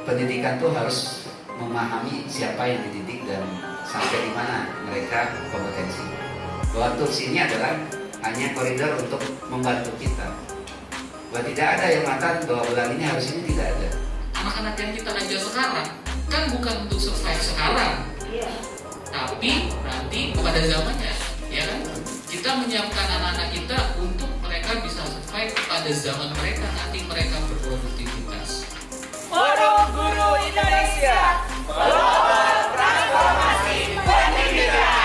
pendidikan tuh harus memahami siapa yang dididik dan sampai di mana mereka kompetensi. Bahwa tools ini adalah hanya koridor untuk membantu kita. Bahwa tidak ada yang mengatakan bahwa bulan ini harus ini, tidak ada. Anak-anak yang kita ajar sekarang kan bukan untuk survive sekarang, tapi nanti pada zamannya, ya kan? Kita menyiapkan anak-anak kita untuk mereka bisa survive pada zaman mereka, nanti mereka berproduktivitas. Forum Guru Indonesia, Global Transformasi Pendidikan.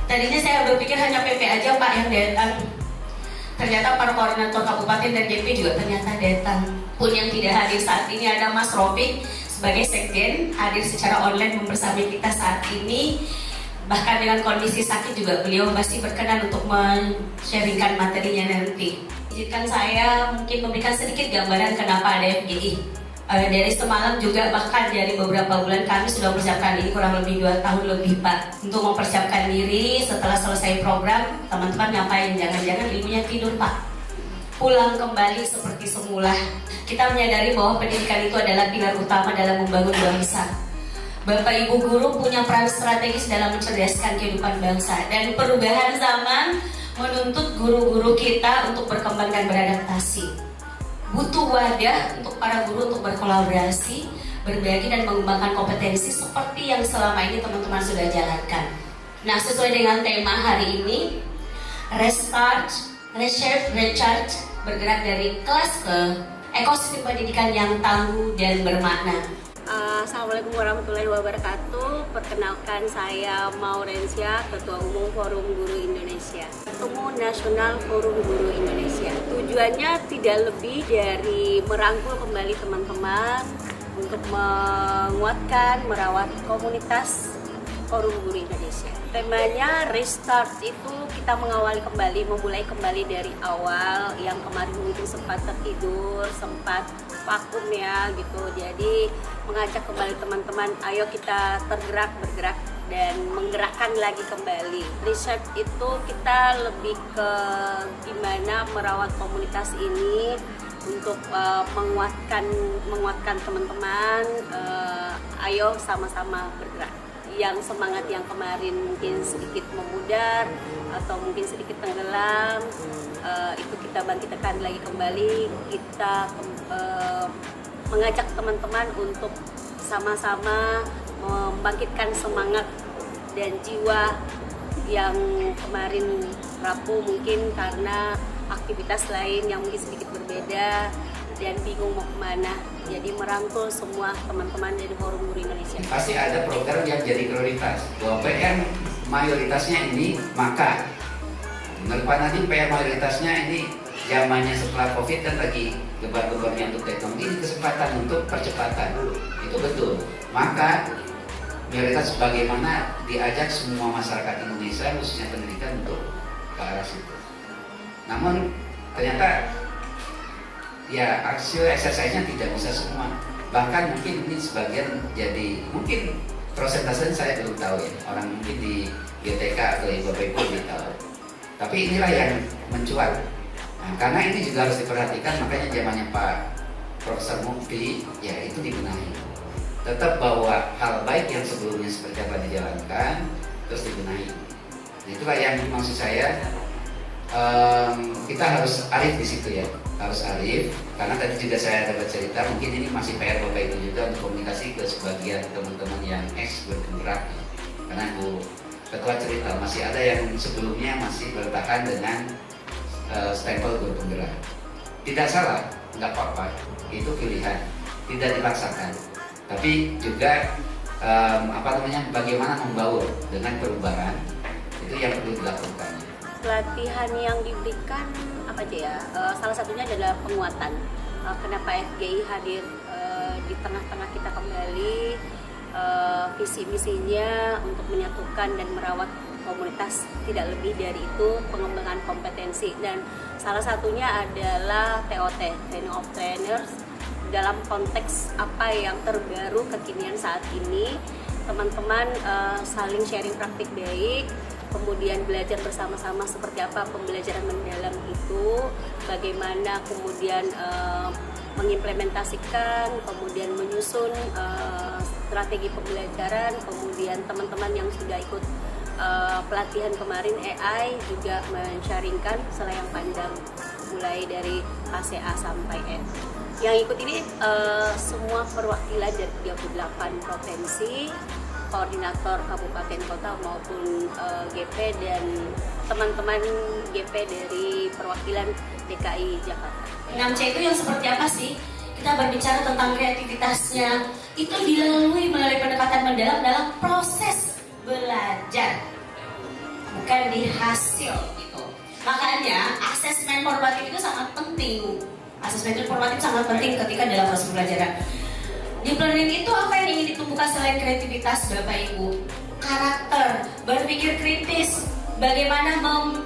Tadinya saya berpikir hanya PP aja Pak yang datang. Ternyata para koordinator kabupaten dan JP juga ternyata datang. Pun yang tidak hadir saat ini ada Mas Rofik sebagai sekjen, hadir secara online membersamai kita saat ini. Bahkan dengan kondisi sakit juga beliau pasti berkenan untuk men-sharingkan materinya nanti. Izinkan saya mungkin memberikan sedikit gambaran kenapa ada FGI. Dari semalam juga, bahkan dari beberapa bulan kami sudah mempersiapkan ini kurang lebih 2 tahun lebih Pak, untuk mempersiapkan diri. Setelah selesai program, teman-teman ngapain? Jangan-jangan ilmunya tidur Pak, pulang kembali seperti semula. Kita menyadari bahwa pendidikan itu adalah pilar utama dalam membangun bangsa. Bapak Ibu guru punya peran strategis dalam mencerdaskan kehidupan bangsa, dan perubahan zaman menuntut guru-guru kita untuk berkembang dan beradaptasi. Butuh wadah untuk para guru untuk berkolaborasi, berbagi dan mengembangkan kompetensi seperti yang selama ini teman-teman sudah jalankan. Nah, sesuai dengan tema hari ini, Restart, Reshape, Recharge, bergerak dari kelas ke ekosistem pendidikan yang tangguh dan bermakna. Assalamualaikum warahmatullahi wabarakatuh. Perkenalkan, saya Maurencia, Ketua Umum Forum Guru Indonesia. Ketemu Nasional Forum Guru Indonesia. Tujuannya tidak lebih dari merangkul kembali teman-teman untuk menguatkan, merawat komunitas Forum Guru Indonesia. Temanya Restart, itu kita mengawali kembali, memulai kembali dari awal. Yang kemarin mungkin sempat tertidur, sempat vakum ya gitu. Jadi mengajak kembali teman-teman, ayo kita bergerak dan menggerakkan lagi kembali. Riset itu kita lebih ke gimana merawat komunitas ini untuk menguatkan teman-teman. Ayo sama-sama bergerak. Yang semangat yang kemarin mungkin sedikit memudar atau mungkin sedikit tenggelam, itu kita bangkitkan lagi kembali. Kita mengajak teman-teman untuk sama-sama membangkitkan semangat dan jiwa yang kemarin rapuh mungkin karena aktivitas lain yang mungkin sedikit berbeda dan bingung mau kemana. Jadi merangkul semua teman-teman dari Forum Guru Indonesia. Pasti ada program yang jadi prioritas. Bahwa PR mayoritasnya ini maka. Menurut Pak Nadiem, PR mayoritasnya ini zamannya setelah COVID kan lagi gebar-gebarnya untuk teknologi, ini kesempatan untuk percepatan. Itu betul. Maka mayoritas bagaimana diajak semua masyarakat Indonesia, khususnya pendidikan, untuk ke arah situ. Namun ternyata ya hasil exercise-nya tidak bisa semua. Bahkan mungkin ini sebagian jadi, mungkin prosentasenya saya belum tahu ya. Orang mungkin di GTK atau Ibu-Ibu lebih tahu. Tapi inilah yang mencuat. Nah, karena ini juga harus diperhatikan, makanya zamannya Pak Profesor Mukti ya itu dibenahi. Tetap bahwa hal baik yang sebelumnya seperti apa dijalankan, terus dibenahi. Nah, itulah yang maksud saya, kita harus arif di situ ya. Harus arif, karena tadi juga saya dapat cerita, mungkin ini masih PR Bapak Ibu juga untuk komunikasi ke sebagian teman-teman yang bergerak. Karena Bu Ketua cerita, masih ada yang sebelumnya masih bertahan dengan stempel bergerak. Tidak salah, nggak apa-apa, itu pilihan, tidak dipaksakan. Tapi juga bagaimana membaur dengan perubahan, itu yang perlu dilakukan. Pelatihan yang diberikan apa aja ya? Salah satunya adalah penguatan. Kenapa FGI hadir di tengah-tengah kita kembali? visi misinya untuk menyatukan dan merawat komunitas, tidak lebih dari itu pengembangan kompetensi, dan salah satunya adalah TOT, Training of Trainers, dalam konteks apa yang terbaru kekinian saat ini. Teman-teman saling sharing praktik baik, kemudian belajar bersama-sama seperti apa pembelajaran mendalam itu, bagaimana kemudian mengimplementasikan, kemudian menyusun strategi pembelajaran, kemudian teman-teman yang sudah ikut pelatihan kemarin AI juga men-sharingkan selayang pandang mulai dari ACA sampai N. Yang ikut ini semua perwakilan dari 38 provinsi, koordinator kabupaten kota maupun GP dan teman-teman GP dari perwakilan DKI Jakarta. 6C itu yang seperti apa sih? Kita berbicara tentang kreativitasnya, itu dilalui melalui pendekatan mendalam dalam proses belajar, bukan di hasil gitu. Makanya asesmen formatif itu sangat penting. Asesmen formatif sangat penting ketika dalam proses pembelajaran. Deep learning itu apa yang ingin ditumbuhkan selain kreativitas, Bapak Ibu? Karakter, berpikir kritis, bagaimana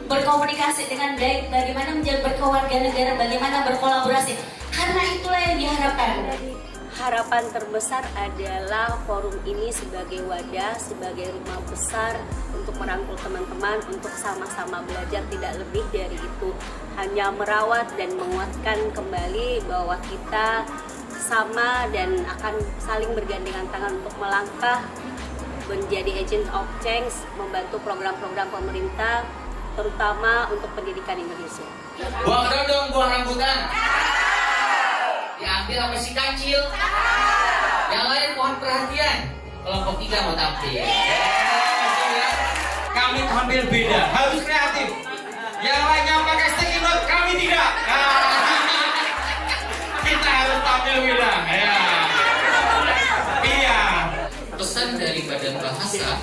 berkomunikasi dengan baik, bagaimana menjadi berkewarganegara, bagaimana berkolaborasi. Karena itulah yang diharapkan. Harapan terbesar adalah forum ini sebagai wadah, sebagai rumah besar untuk merangkul teman-teman untuk sama-sama belajar, tidak lebih dari itu. Hanya merawat dan menguatkan kembali bahwa kita sama dan akan saling bergandengan tangan untuk melangkah menjadi agent of change, membantu program-program pemerintah, terutama untuk pendidikan Indonesia. Buang dong, buang rambutan. Diambil apa si kancil? Yang lain mohon perhatian. Kelompok 3 mau tampil. Kami tampil beda, harus kreatif. Yang lainnya pakai sticky note, kami tidak. Kita harus tampil beda. Ya. Iya. Pesan dari Badan Bahasa,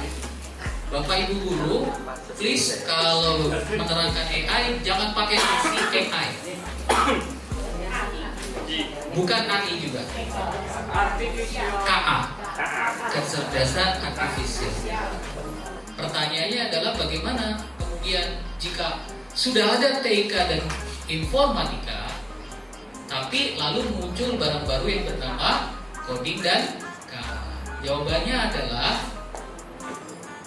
Bapak Ibu guru, please kalau menerangkan AI jangan pakai fungsi AI. Bukan AI juga. KA, kecerdasan artifisial. Pertanyaannya adalah bagaimana kemudian jika sudah ada TIK dan informatika, tapi lalu muncul barang baru yang bernama coding dan KA. Jawabannya adalah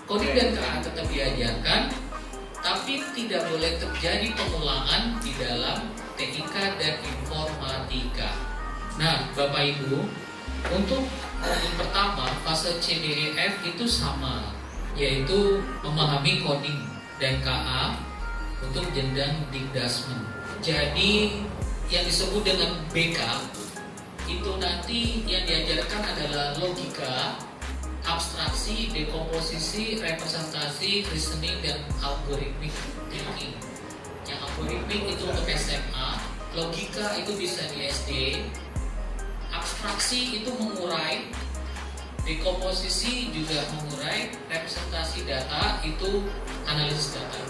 coding dan KA tetap diajarkan, tapi tidak boleh terjadi pengulangan di dalam TIK dan informatika. Nah, Bapak Ibu, untuk yang pertama fase CDEF itu sama, yaitu memahami coding dan KA untuk jenjang dikdasmen. Jadi yang disebut dengan BK itu nanti yang diajarkan adalah logika, abstraksi, dekomposisi, representasi, reasoning, dan algorithmic thinking. Yang algoritmik itu untuk SMA, logika itu bisa di SD, abstraksi itu mengurai, dekomposisi juga mengurai, representasi data itu analisis data.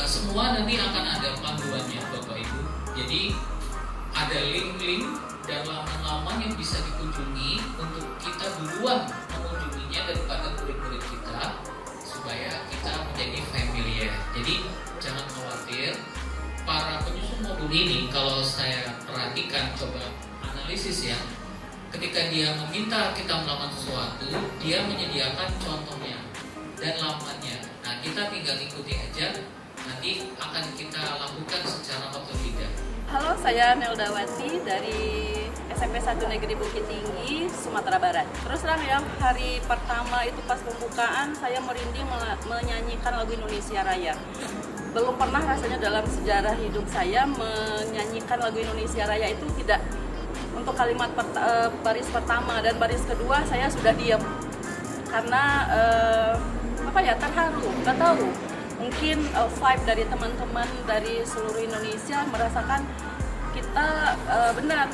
Semua nanti akan ada panduannya Bapak Ibu. Jadi ada link-link dan laman-laman yang bisa dikunjungi untuk kita duluan mengunjunginya daripada murid-murid kita supaya kita menjadi familiar. Jadi jangan khawatir, para penyusun modul ini kalau saya perhatikan, coba analisis ya, ketika dia meminta kita melakukan sesuatu, dia menyediakan contohnya dan lamannya. Nah, kita tinggal ikuti aja, nanti akan kita lakukan secara otodidak. Halo, saya Meldawati dari SMP 1 Negeri Bukit Tinggi, Sumatera Barat. Terus terang ya, hari pertama itu pas pembukaan saya merinding menyanyikan lagu Indonesia Raya. Belum pernah rasanya dalam sejarah hidup saya menyanyikan lagu Indonesia Raya itu tidak. Untuk kalimat baris pertama dan baris kedua saya sudah diam karena terharu, nggak tahu. Mungkin vibe dari teman-teman dari seluruh Indonesia merasakan kita benar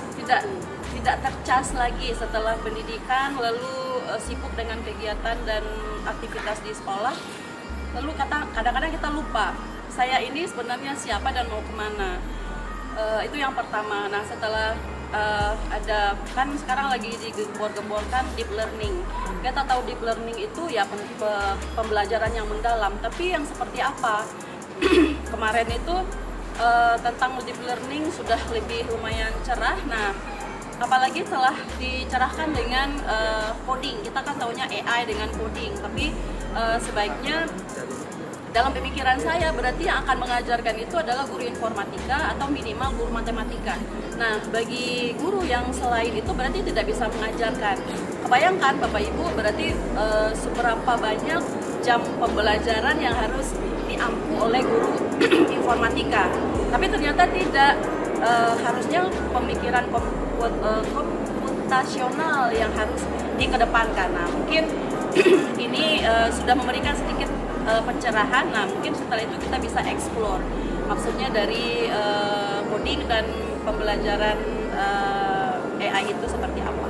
tidak tercas lagi setelah pendidikan, lalu sibuk dengan kegiatan dan aktivitas di sekolah. Lalu kadang-kadang kita lupa saya ini sebenarnya siapa dan mau kemana. Itu yang pertama. Nah, setelah ada kan sekarang lagi digembor-gemborkan deep learning. Kita tahu deep learning itu ya pembelajaran yang mendalam, tapi yang seperti apa? Kemarin itu tentang deep learning sudah lebih lumayan cerah. Nah, apalagi telah dicerahkan dengan coding. Kita kan taunya AI dengan coding, tapi sebaiknya dalam pemikiran saya berarti yang akan mengajarkan itu adalah guru informatika atau minimal guru matematika. Nah, bagi guru yang selain itu berarti tidak bisa mengajarkan. Kebayangkan Bapak Ibu berarti seberapa banyak jam pembelajaran yang harus diampu oleh guru informatika. Tapi ternyata tidak, harusnya pemikiran komputasional yang harus dikedepankan. Nah, mungkin ini sudah memberikan sedikit pencerahan. Nah, mungkin setelah itu kita bisa explore maksudnya dari coding dan pembelajaran AI itu seperti apa.